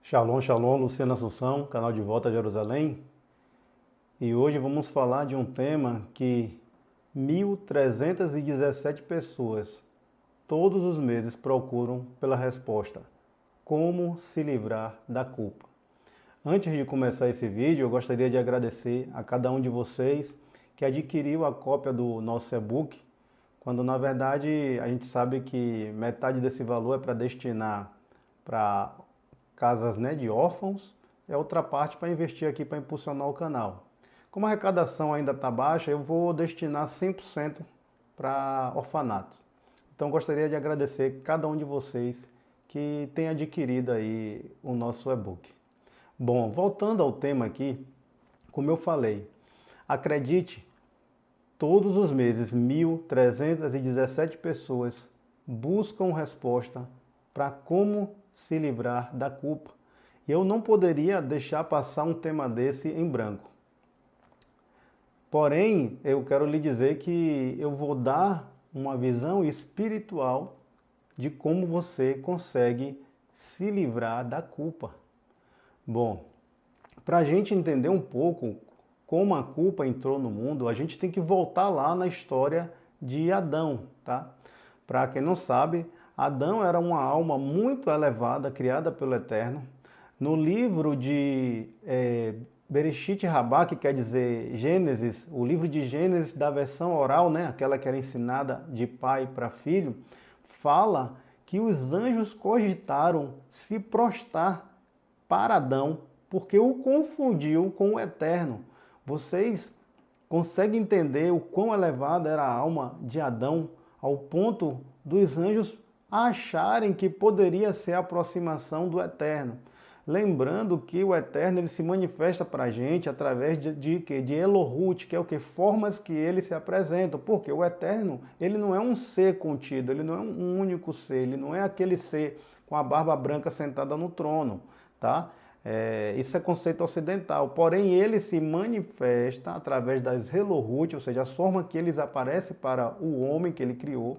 Shalom, shalom, Luciana Assunção, canal de Volta a Jerusalém. E hoje vamos falar de um tema que 1.317 pessoas todos os meses procuram pela resposta: como se livrar da culpa. Antes de começar esse vídeo, eu gostaria de agradecer a cada um de vocês que adquiriu a cópia do nosso e-book, quando na verdade a gente sabe que metade desse valor é para destinar para casas, de órfãos, e a outra parte para investir aqui para impulsionar o canal. Como a arrecadação ainda está baixa, eu vou destinar 100% para orfanatos. Então gostaria de agradecer cada um de vocês que tem adquirido aí o nosso e-book. Bom, voltando ao tema aqui, como eu falei, acredite, todos os meses 1.317 pessoas buscam resposta para como se livrar da culpa. E eu não poderia deixar passar um tema desse em branco. Porém, eu quero lhe dizer que eu vou dar uma visão espiritual de como você consegue se livrar da culpa. Bom, para a gente entender um pouco como a culpa entrou no mundo, a gente tem que voltar lá na história de Adão, tá? Para quem não sabe, Adão era uma alma muito elevada, criada pelo Eterno. No livro de Bereshit Rabá, que quer dizer Gênesis, o livro de Gênesis da versão oral, aquela que era ensinada de pai para filho, fala que os anjos cogitaram se prostrar para Adão, porque o confundiu com o Eterno. Vocês conseguem entender o quão elevada era a alma de Adão, ao ponto dos anjos acharem que poderia ser a aproximação do Eterno. Lembrando que o Eterno ele se manifesta para a gente através de Elohut, que é o que? Formas que ele se apresenta. Porque o Eterno ele não é um ser contido, ele não é um único ser, ele não é aquele ser com a barba branca sentada no trono, tá? Isso é conceito ocidental, porém ele se manifesta através das Elohut, ou seja, as formas que eles aparecem para o homem que ele criou.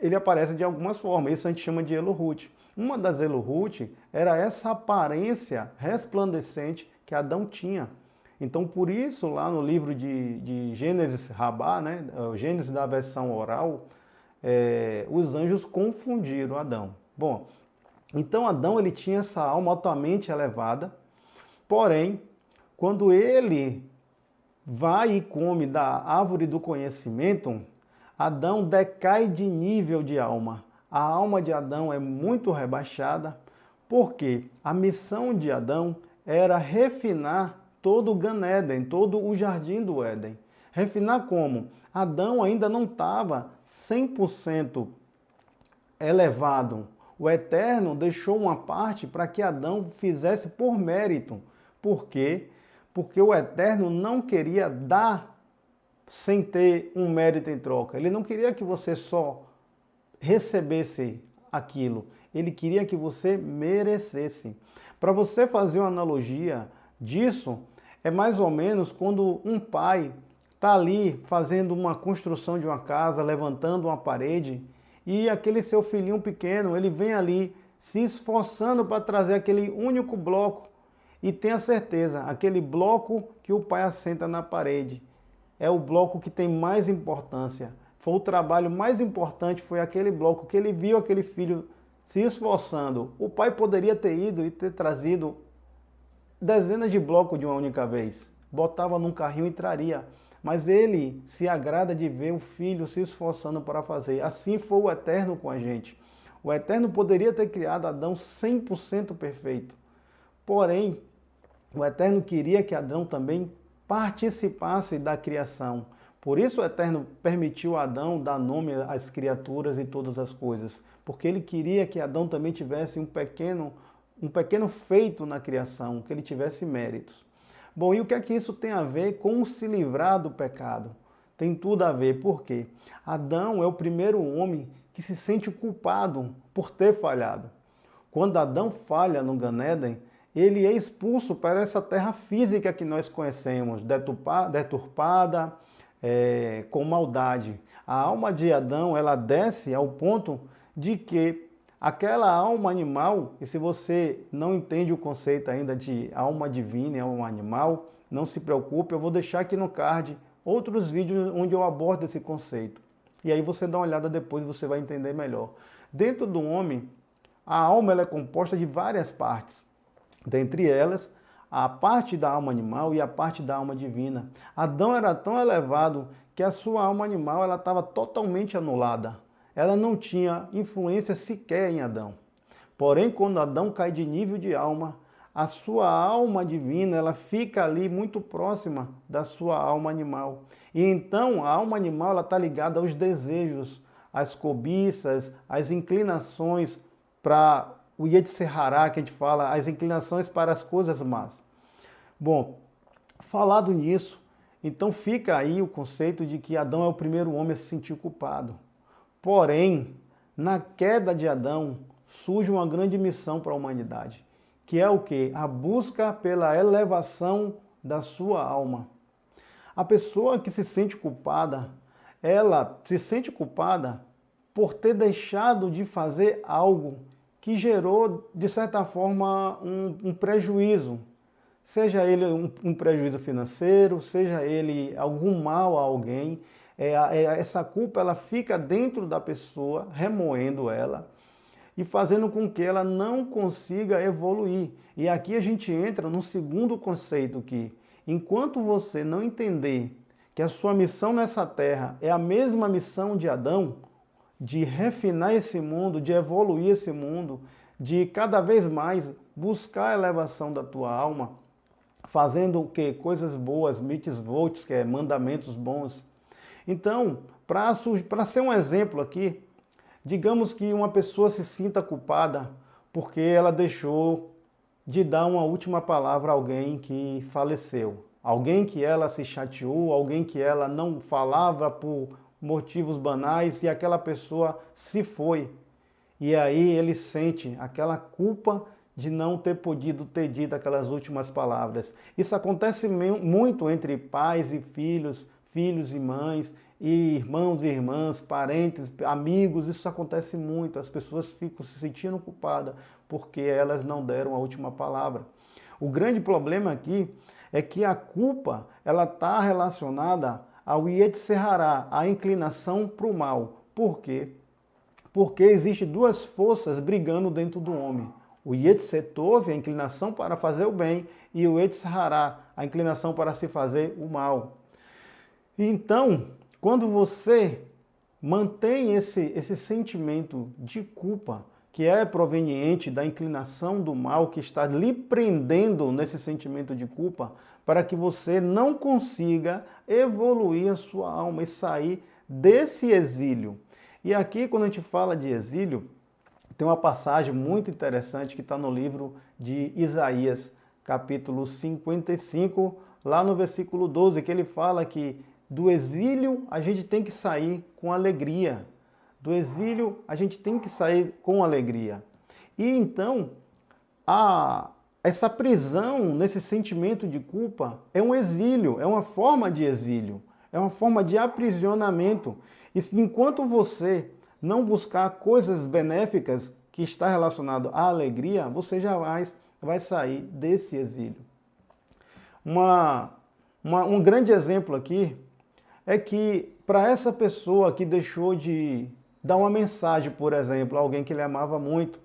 Ele aparece de algumas formas, isso a gente chama de Elohut. Uma das Elohut era essa aparência resplandecente que Adão tinha. Então, por isso, lá no livro de Gênesis Rabá, Gênesis da versão oral, os anjos confundiram Adão. Bom, então Adão ele tinha essa alma altamente elevada, porém, quando ele vai e come da árvore do conhecimento, Adão decai de nível de alma. A alma de Adão é muito rebaixada, porque a missão de Adão era refinar todo o Gan Éden, todo o jardim do Éden. Refinar como? Adão ainda não estava 100% elevado. O Eterno deixou uma parte para que Adão fizesse por mérito. Por quê? Porque o Eterno não queria dar sem ter um mérito em troca. Ele não queria que você só recebesse aquilo. Ele queria que você merecesse. Para você fazer uma analogia disso, é mais ou menos quando um pai está ali fazendo uma construção de uma casa, levantando uma parede, e aquele seu filhinho pequeno, ele vem ali se esforçando para trazer aquele único bloco, e tenha certeza, aquele bloco que o pai assenta na parede é o bloco que tem mais importância. Foi o trabalho mais importante, foi aquele bloco que ele viu aquele filho se esforçando. O pai poderia ter ido e ter trazido dezenas de blocos de uma única vez. Botava num carrinho e traria. Mas ele se agrada de ver o filho se esforçando para fazer. Assim foi o Eterno com a gente. O Eterno poderia ter criado Adão 100% perfeito. Porém, o Eterno queria que Adão também participasse da criação. Por isso o Eterno permitiu a Adão dar nome às criaturas e todas as coisas. Porque ele queria que Adão também tivesse um pequeno feito na criação, que ele tivesse méritos. Bom, e o que é que isso tem a ver com se livrar do pecado? Tem tudo a ver, por quê? Adão é o primeiro homem que se sente culpado por ter falhado. Quando Adão falha no Gan Éden, ele é expulso para essa terra física que nós conhecemos, deturpada, com maldade. A alma de Adão, ela desce ao ponto de que aquela alma animal, e se você não entende o conceito ainda de alma divina e alma animal, não se preocupe, eu vou deixar aqui no card outros vídeos onde eu abordo esse conceito. E aí você dá uma olhada depois e você vai entender melhor. Dentro do homem, a alma ela é composta de várias partes. Dentre elas, a parte da alma animal e a parte da alma divina. Adão era tão elevado que a sua alma animal ela estava totalmente anulada. Ela não tinha influência sequer em Adão. Porém, quando Adão cai de nível de alma, a sua alma divina ela fica ali muito próxima da sua alma animal. E então a alma animal ela está ligada aos desejos, às cobiças, às inclinações para o Yetzer-Hará, que a gente fala, as inclinações para as coisas más. Bom, falado nisso, então fica aí o conceito de que Adão é o primeiro homem a se sentir culpado. Porém, na queda de Adão, surge uma grande missão para a humanidade, que é o quê? A busca pela elevação da sua alma. A pessoa que se sente culpada, ela se sente culpada por ter deixado de fazer algo que gerou, de certa forma, um prejuízo. Seja ele um prejuízo financeiro, seja ele algum mal a alguém. Essa culpa ela fica dentro da pessoa, remoendo ela e fazendo com que ela não consiga evoluir. E aqui a gente entra no segundo conceito que, enquanto você não entender que a sua missão nessa terra é a mesma missão de Adão, de refinar esse mundo, de evoluir esse mundo, de cada vez mais buscar a elevação da tua alma, fazendo o quê? Coisas boas, mitzvot, que é mandamentos bons. Então, para ser um exemplo aqui, digamos que uma pessoa se sinta culpada porque ela deixou de dar uma última palavra a alguém que faleceu. Alguém que ela se chateou, alguém que ela não falava por motivos banais e aquela pessoa se foi. E aí ele sente aquela culpa de não ter podido ter dito aquelas últimas palavras. Isso acontece muito entre pais e filhos, filhos e mães, e irmãos e irmãs, parentes, amigos, isso acontece muito. As pessoas ficam se sentindo culpadas porque elas não deram a última palavra. O grande problema aqui é que a culpa ela está relacionada ao Yetzer-Hará, a inclinação para o mal. Por quê? Porque existem duas forças brigando dentro do homem. O Yetzer Tov, a inclinação para fazer o bem, e o Yetzer-Hará, a inclinação para se fazer o mal. Então, quando você mantém esse sentimento de culpa, que é proveniente da inclinação do mal, que está lhe prendendo nesse sentimento de culpa, para que você não consiga evoluir a sua alma e sair desse exílio. E aqui, quando a gente fala de exílio, tem uma passagem muito interessante que está no livro de Isaías, capítulo 55, lá no versículo 12, que ele fala que do exílio a gente tem que sair com alegria. Do exílio a gente tem que sair com alegria. E então, essa prisão nesse sentimento de culpa é um exílio, é uma forma de exílio, é uma forma de aprisionamento. E enquanto você não buscar coisas benéficas que está relacionado à alegria, você jamais vai sair desse exílio. Um grande exemplo aqui é que para essa pessoa que deixou de dar uma mensagem, por exemplo, a alguém que ele amava muito,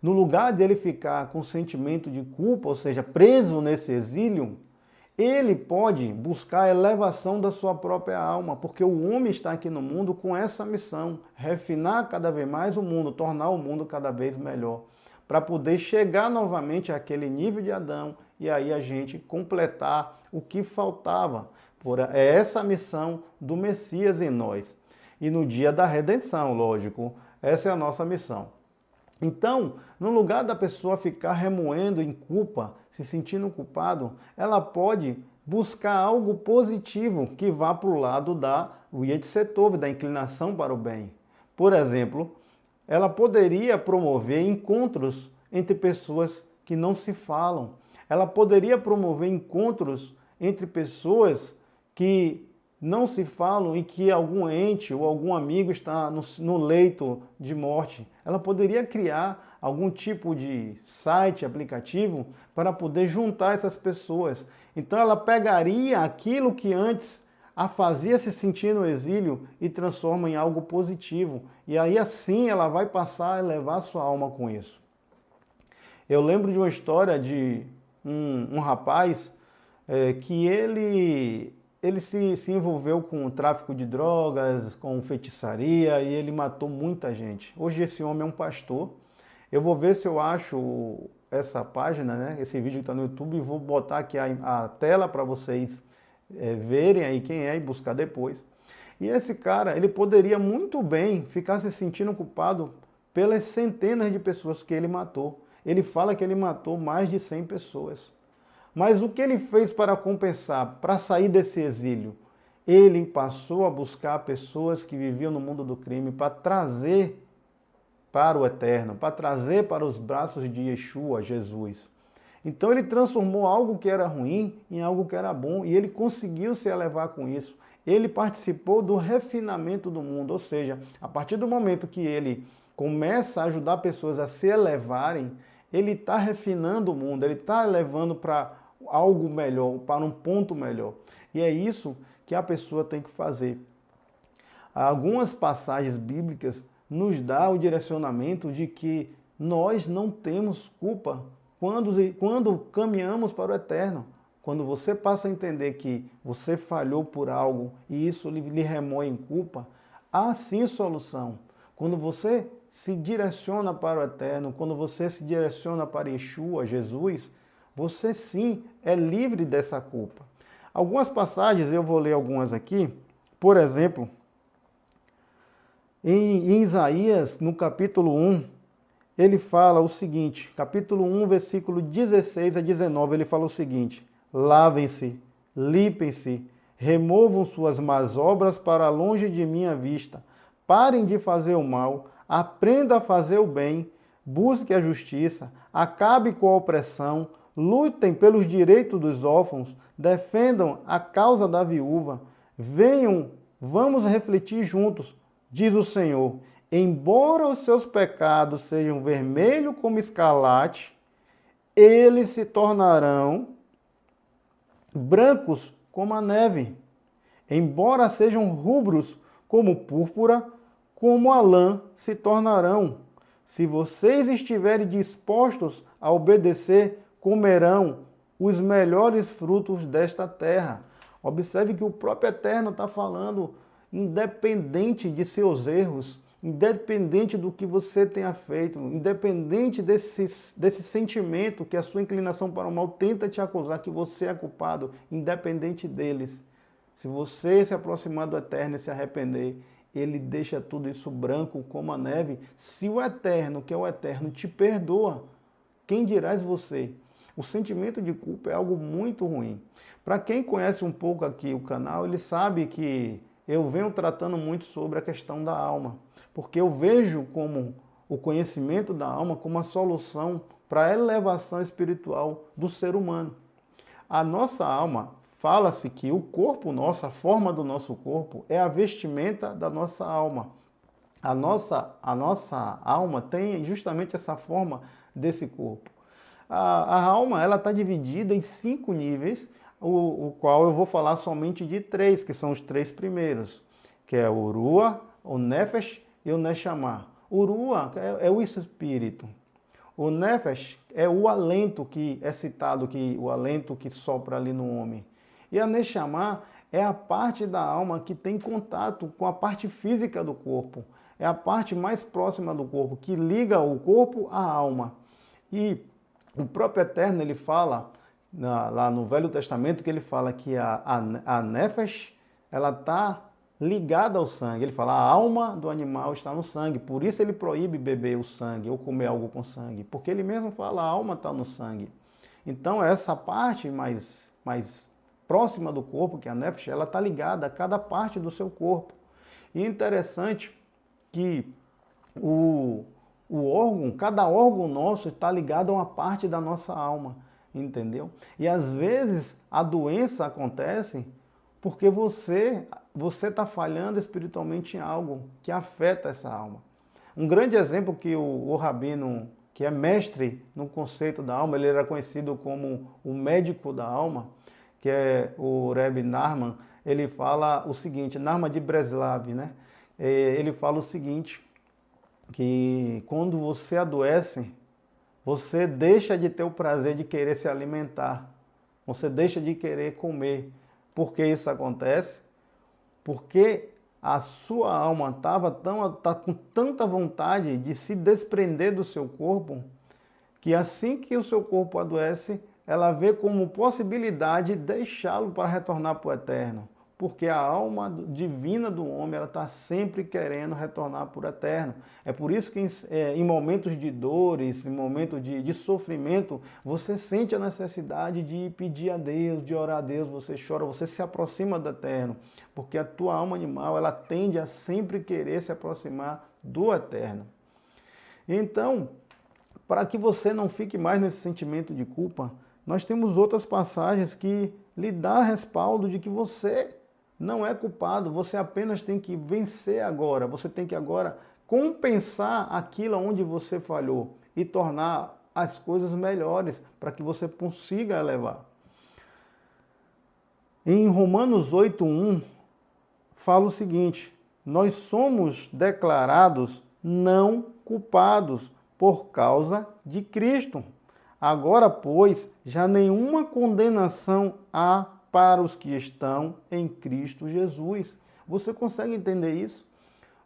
no lugar dele ficar com sentimento de culpa, ou seja, preso nesse exílio, ele pode buscar a elevação da sua própria alma, porque o homem está aqui no mundo com essa missão, refinar cada vez mais o mundo, tornar o mundo cada vez melhor, para poder chegar novamente àquele nível de Adão e aí a gente completar o que faltava. É essa a missão do Messias em nós. E no dia da redenção, lógico, essa é a nossa missão. Então, no lugar da pessoa ficar remoendo em culpa, se sentindo culpado, ela pode buscar algo positivo que vá para o lado da Yetzer Tov, da inclinação para o bem. Por exemplo, ela poderia promover encontros entre pessoas que não se falam. Ela poderia promover encontros entre pessoas que não se falam em que algum ente ou algum amigo está no leito de morte. Ela poderia criar algum tipo de site, aplicativo, para poder juntar essas pessoas. Então ela pegaria aquilo que antes a fazia se sentir no exílio e transforma em algo positivo. E aí assim ela vai passar a elevar sua alma com isso. Eu lembro de uma história de um rapaz que ele se envolveu com o tráfico de drogas, com feitiçaria e ele matou muita gente. Hoje esse homem é um pastor. Eu vou ver se eu acho essa página, né, esse vídeo que está no YouTube, e vou botar aqui a tela para vocês verem aí quem é e buscar depois. E esse cara, ele poderia muito bem ficar se sentindo culpado pelas centenas de pessoas que ele matou. Ele fala que ele matou mais de 100 pessoas. Mas o que ele fez para compensar, para sair desse exílio? Ele passou a buscar pessoas que viviam no mundo do crime para trazer para o eterno, para trazer para os braços de Yeshua, Jesus. Então ele transformou algo que era ruim em algo que era bom e ele conseguiu se elevar com isso. Ele participou do refinamento do mundo, ou seja, a partir do momento que ele começa a ajudar pessoas a se elevarem, ele está refinando o mundo, ele está levando para algo melhor, para um ponto melhor. E é isso que a pessoa tem que fazer. Algumas passagens bíblicas nos dão o direcionamento de que nós não temos culpa quando caminhamos para o eterno. Quando você passa a entender que você falhou por algo e isso lhe remoe em culpa, há sim solução. Quando você se direciona para o eterno, quando você se direciona para Yeshua, Jesus, você sim é livre dessa culpa. Algumas passagens, eu vou ler algumas aqui. Por exemplo, em Isaías, no capítulo 1, ele fala o seguinte, capítulo 1, versículo 16 a 19, ele fala o seguinte: lavem-se, limpem-se, removam suas más obras para longe de minha vista, parem de fazer o mal, aprenda a fazer o bem, busque a justiça, acabe com a opressão, lutem pelos direitos dos órfãos, defendam a causa da viúva, venham, vamos refletir juntos, diz o Senhor. Embora os seus pecados sejam vermelhos como escarlate, eles se tornarão brancos como a neve. Embora sejam rubros como púrpura, como a lã se tornarão. Se vocês estiverem dispostos a obedecer, comerão os melhores frutos desta terra. Observe que o próprio Eterno está falando, independente de seus erros, independente do que você tenha feito, independente desse sentimento que a sua inclinação para o mal tenta te acusar que você é culpado, independente deles. Se você se aproximar do Eterno e se arrepender, ele deixa tudo isso branco como a neve. Se o Eterno, que é o Eterno, te perdoa, quem dirás você? O sentimento de culpa é algo muito ruim. Para quem conhece um pouco aqui o canal, ele sabe que eu venho tratando muito sobre a questão da alma, porque eu vejo como o conhecimento da alma como a solução para a elevação espiritual do ser humano. A nossa alma, fala-se que o corpo nosso, a forma do nosso corpo, é a vestimenta da nossa alma. A nossa alma tem justamente essa forma desse corpo. A alma ela está dividida em 5 níveis, o qual eu vou falar somente de 3, que são os 3 primeiros, que é o Rua, o Nefesh e o Neshama. O Rua é o espírito. O Nefesh é o alento que é citado, o alento que sopra ali no homem. E a Neshama é a parte da alma que tem contato com a parte física do corpo. É a parte mais próxima do corpo, que liga o corpo à alma. E o próprio Eterno, ele fala, lá no Velho Testamento, que ele fala que a Nefesh, ela está ligada ao sangue. Ele fala, a alma do animal está no sangue, por isso ele proíbe beber o sangue ou comer algo com sangue, porque ele mesmo fala, a alma está no sangue. Então, essa parte mais próxima do corpo, que é a Nefesh, ela está ligada a cada parte do seu corpo. E é interessante que cada órgão nosso está ligado a uma parte da nossa alma, entendeu? E às vezes a doença acontece porque você está falhando espiritualmente em algo que afeta essa alma. Um grande exemplo que o rabino, que é mestre no conceito da alma, ele era conhecido como o médico da alma, que é o Rebbe Nachman, ele fala o seguinte, Nachman de Breslav, né? Ele fala o seguinte, que quando você adoece, você deixa de ter o prazer de querer se alimentar, você deixa de querer comer. Por que isso acontece? Porque a sua alma tá com tanta vontade de se desprender do seu corpo, que assim que o seu corpo adoece, ela vê como possibilidade deixá-lo para retornar para o eterno. Porque a alma divina do homem, ela está sempre querendo retornar para o eterno. É por isso que em momentos de dores, em momentos de sofrimento, você sente a necessidade de pedir a Deus, de orar a Deus, você chora, você se aproxima do eterno. Porque a tua alma animal, ela tende a sempre querer se aproximar do eterno. Então, para que você não fique mais nesse sentimento de culpa, nós temos outras passagens que lhe dá respaldo de que você não é culpado, você apenas tem que vencer agora, você tem que agora compensar aquilo onde você falhou e tornar as coisas melhores para que você consiga elevar. Em Romanos 8:1 fala o seguinte: nós somos declarados não culpados por causa de Cristo. Agora, pois, já nenhuma condenação há para os que estão em Cristo Jesus. Você consegue entender isso?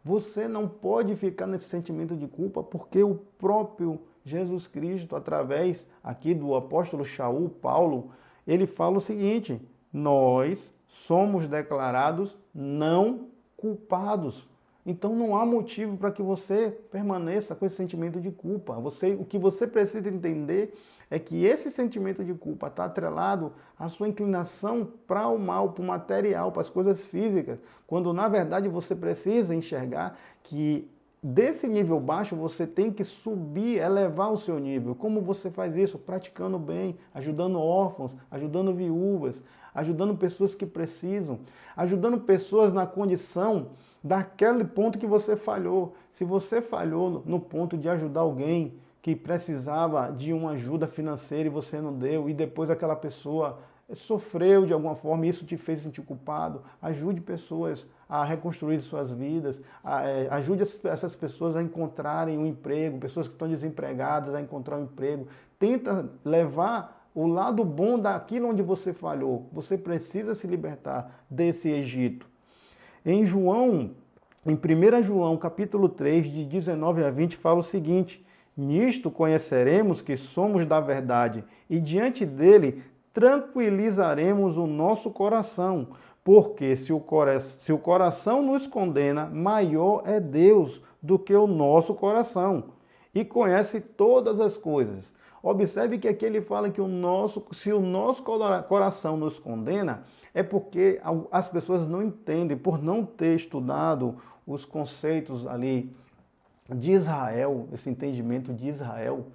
Você não pode ficar nesse sentimento de culpa, porque o próprio Jesus Cristo, através aqui do apóstolo Shaul, Paulo, ele fala o seguinte: nós somos declarados não culpados. Então não há motivo para que você permaneça com esse sentimento de culpa. O que você precisa entender é que esse sentimento de culpa está atrelado à sua inclinação para o mal, para o material, para as coisas físicas, quando na verdade você precisa enxergar que desse nível baixo você tem que subir, elevar o seu nível. Como você faz isso? Praticando bem, ajudando órfãos, ajudando viúvas, ajudando pessoas que precisam, ajudando pessoas na condição daquele ponto que você falhou. Se você falhou no ponto de ajudar alguém que precisava de uma ajuda financeira e você não deu, e depois aquela pessoa sofreu de alguma forma e isso te fez sentir culpado, ajude pessoas a reconstruir suas vidas, ajude essas pessoas a encontrarem um emprego, pessoas que estão desempregadas a encontrar um emprego. Tenta levar o lado bom daquilo onde você falhou. Você precisa se libertar desse Egito. Em 1 João, capítulo 3, de 19 a 20, fala o seguinte: nisto conheceremos que somos da verdade, e diante dele tranquilizaremos o nosso coração, porque se o coração nos condena, maior é Deus do que o nosso coração, e conhece todas as coisas. Observe que aqui ele fala que se o nosso coração nos condena, é porque as pessoas não entendem, por não ter estudado os conceitos ali de Israel, esse entendimento de Israel,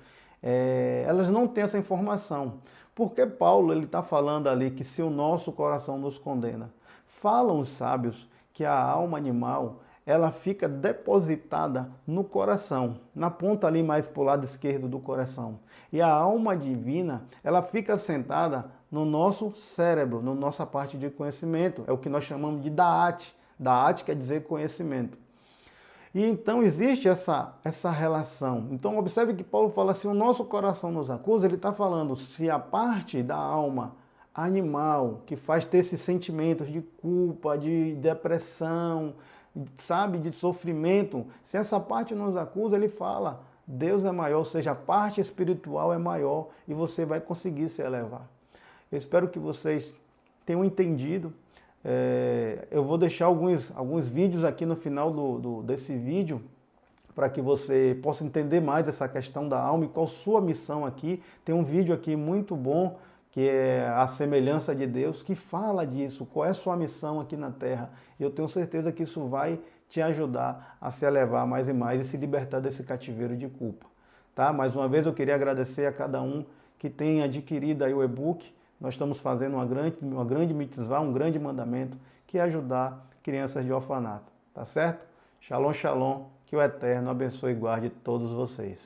elas não têm essa informação. Porque Paulo ele está falando ali que se o nosso coração nos condena. Falam os sábios que a alma animal ela fica depositada no coração, na ponta ali mais para o lado esquerdo do coração. E a alma divina, ela fica sentada no nosso cérebro, na nossa parte de conhecimento. É o que nós chamamos de Da'at. Da'at quer dizer conhecimento. E então existe essa relação. Então observe que Paulo fala assim, o nosso coração nos acusa, ele está falando se a parte da alma animal que faz ter esses sentimentos de culpa, de depressão, sabe, de sofrimento, se essa parte nos acusa, ele fala, Deus é maior, ou seja, a parte espiritual é maior e você vai conseguir se elevar. Eu espero que vocês tenham entendido. Eu vou deixar alguns vídeos aqui no final desse vídeo para que você possa entender mais essa questão da alma e qual sua missão aqui. Tem um vídeo aqui muito bom que é a semelhança de Deus, que fala disso, qual é a sua missão aqui na Terra. E eu tenho certeza que isso vai te ajudar a se elevar mais e mais e se libertar desse cativeiro de culpa. Tá? Mais uma vez eu queria agradecer a cada um que tem adquirido aí o e-book, nós estamos fazendo uma grande mitzvah, um grande mandamento, que é ajudar crianças de orfanato. Tá certo? Shalom, shalom. Que o Eterno abençoe e guarde todos vocês.